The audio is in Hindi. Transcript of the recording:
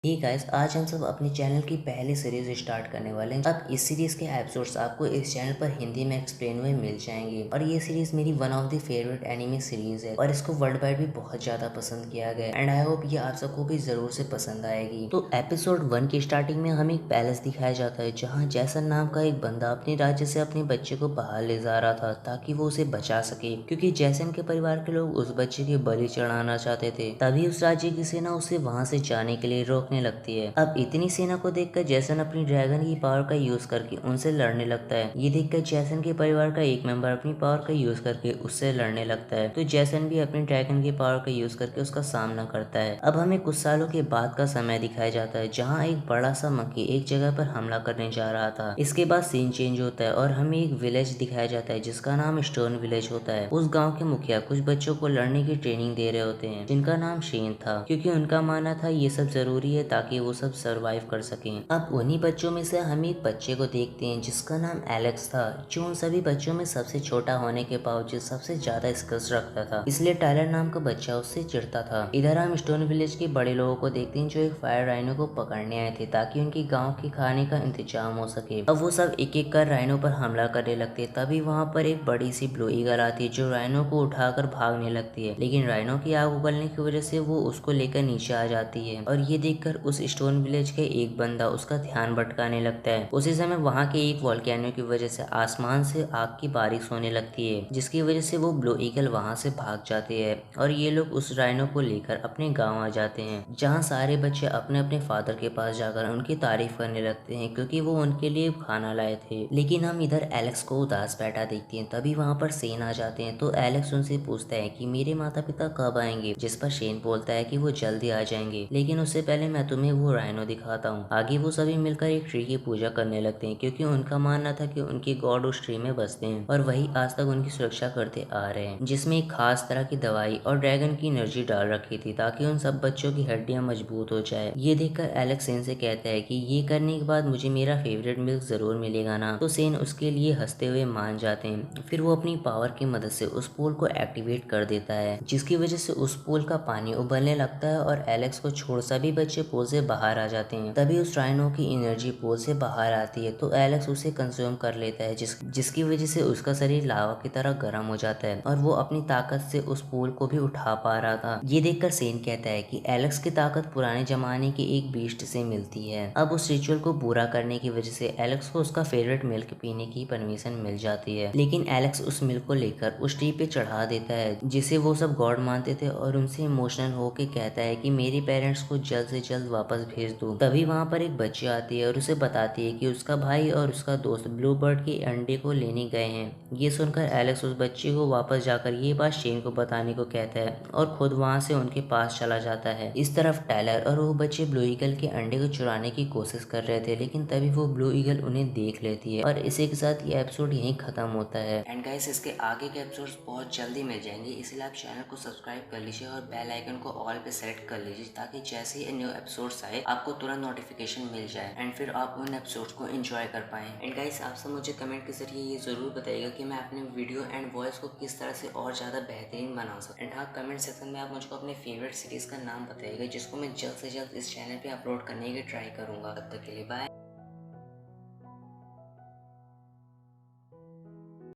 गाइस, आज हम सब अपने चैनल की पहली सीरीज स्टार्ट करने वाले हैं। अब इस सीरीज के एपिसोड्स आपको इस चैनल पर हिंदी में एक्सप्लेन हुए मिल जाएंगे और ये सीरीज मेरी one of the favourite anime series है और इसको वर्ल्ड वाइड भी बहुत ज्यादा पसंद किया गया एंड आई होप ये आप सबको भी जरूर से पसंद आएगी। तो एपिसोड 1 की स्टार्टिंग में हमें एक पैलेस दिखाया जाता है जहाँ जैसन नाम का एक बंदा अपने राज्य से अपने बच्चे को बाहर ले जा रहा था ताकि वो उसे बचा सके, क्योंकि जैसन के परिवार के लोग उस बच्चे के बलि चढ़ाना चाहते थे। तभी उस राज्य की सेना उसे वहाँ से जाने के लिए रोकने लगती है। अब इतनी सेना को देखकर जैसन अपनी ड्रैगन की पावर का यूज करके उनसे लड़ने लगता है। ये देखकर जैसन के परिवार का एक मेंबर अपनी पावर का यूज करके उससे लड़ने लगता है, तो जैसन भी अपनी ड्रैगन की पावर का यूज करके उसका सामना करता है। अब हमें कुछ सालों के बाद का समय दिखाया जाता है जहाँ एक बड़ा सा मंकी एक जगह पर हमला करने जा रहा था। इसके बाद सीन चेंज होता है और हमें एक विलेज दिखाया जाता है जिसका नाम स्टोन विलेज होता है। उस गाँव के मुखिया कुछ बच्चों को लड़ने की ट्रेनिंग दे रहे होते हैं जिनका नाम शेन था, क्योंकि उनका मानना था ये सब जरूरी है ताकि वो सब सरवाइव कर सकें। अब उन्हीं बच्चों में से हम एक बच्चे को देखते हैं जिसका नाम एलेक्स था, जो उन सभी बच्चों में सबसे छोटा होने के बावजूद सबसे ज्यादा स्किल्स रखता था, इसलिए टायलर नाम का बच्चा उससे चिढ़ता था। इधर हम स्टोन विलेज के बड़े लोगों को देखते हैं जो एक फायर राइनो को पकड़ने आए थे ताकि उनकी गाँव के खाने का इंतजाम हो सके। अब वो सब एक एक कर राइनो पर हमला करने लगते, तभी वहाँ पर एक बड़ी सी ब्लू ईगल आती है जो राइनो को उठाकर भागने लगती है, लेकिन राइनो की आग उगलने की वजह से वो उसको लेकर नीचे आ जाती है और ये देखकर उस स्टोन विलेज के एक बंदा उसका ध्यान भटकाने लगता है। उसी समय वहाँ के एक वोल्केनो की वजह से आसमान से आग की बारिश होने लगती है, जिसकी वजह से वो ब्लू ईगल वहाँ से भाग जाते हैं और ये लोग उस राइनो को लेकर अपने गाँव आ जाते हैं, जहाँ सारे बच्चे अपने अपने फादर के पास जाकर उनकी तारीफ करने लगते हैं क्योंकि वो उनके लिए खाना लाए थे। लेकिन हम इधर एलेक्स को उदास बैठा देखते हैं, तभी वहाँ पर शेन आ जाते हैं। तो एलेक्स उनसे पूछता है कि मेरे माता पिता कब आएंगे, जिस पर शेन बोलता है कि वो जल्दी आ जाएंगे, लेकिन उससे पहले मैं तुम्हें वो राइनो दिखाता हूँ। आगे वो सभी मिलकर एक ट्री की पूजा करने लगते हैं क्योंकि उनका मानना था कि उनके गॉड उस ट्री में बसते हैं और वही आज तक उनकी सुरक्षा करते आ रहे हैं, जिसमें एक खास तरह की दवाई और ड्रैगन की एनर्जी डाल रखी थी ताकि उन सब बच्चों की हड्डियां मजबूत हो जाए। ये देखकर एलेक्स सेन से कहता है कि ये करने के बाद मुझे मेरा फेवरेट मिल्क जरूर मिलेगा ना, तो सेन उसके लिए हंसते हुए मान जाते हैं। फिर वो अपनी पावर की मदद से उस पोल को एक्टिवेट कर देता है, जिसकी वजह से उस पोल का पानी उबलने लगता है और एलेक्स को छोड़ सभी बच्चे पोल से बाहर आ जाते हैं। तभी उस राइनो की एनर्जी पोल से बाहर आती है, तो एलेक्स उसे कंज्यूम कर लेता है जिसकी वजह से उसका शरीर लावा की तरह गर्म हो जाता है और वो अपनी ताकत से उस पोल को भी उठा पा रहा था। ये देखकर सेन कहता है कि एलेक्स की ताकत पुराने जमाने के एक बीस्ट से मिलती है। अब उस रिचुअल को पूरा करने की वजह से एलेक्स को उसका फेवरेट मिल्क पीने की परमिशन मिल जाती है, लेकिन एलेक्स उस मिल्क को लेकर उस ट्री पे चढ़ा देता है जिसे वो सब गॉड मानते थे और उनसे इमोशनल होके कहता है कि मेरे पेरेंट्स को जल्द से जल्द वापस भेज दो। तभी वहाँ पर एक बच्ची आती है और उसे बताती है कि उसका भाई और उसका दोस्त ब्लू बर्ड के अंडे को लेने गए हैं। ये सुनकर एलेक्स उस बच्ची को वापस जाकर ये बात शेन को बताने को कहता है और खुद वहाँ से उनके पास चला जाता है। इस तरफ टायलर और वो बच्चे ब्लू ईगल के अंडे को चुराने की कोशिश कर रहे थे, लेकिन तभी वो ब्लू ईगल उन्हें देख लेती है और इसी के साथ ये एपिसोड यहीं खत्म होता है। एंड गाइस, इसके आगे के एपिसोड्स बहुत जल्दी मिल जाएंगे, इसलिए आप चैनल को सब्सक्राइब कर लीजिए और बेल आइकन को ऑल पे सेट कर लीजिए ताकि जैसे ही न्यू एपिसोड्स आए आपको तुरंत नोटिफिकेशन मिल जाए एंड फिर आप उन एपिसोड्स को एंजॉय कर पाएं। एंड गाइस, आप सब मुझे कमेंट के जरिए ये जरूर बताइएगा कि मैं अपने वीडियो एंड वॉइस को किस तरह से और ज़्यादा बेहतरीन बना सकूँ। एंड हाँ, कमेंट सेक्शन में आप मुझको अपने फेवरेट सीरीज़ का नाम बताइएगा जिसको मैं जल्द से जल्द इस चैनल पर अपलोड करने की ट्राई करूँगा। तब तक के लिए बाय।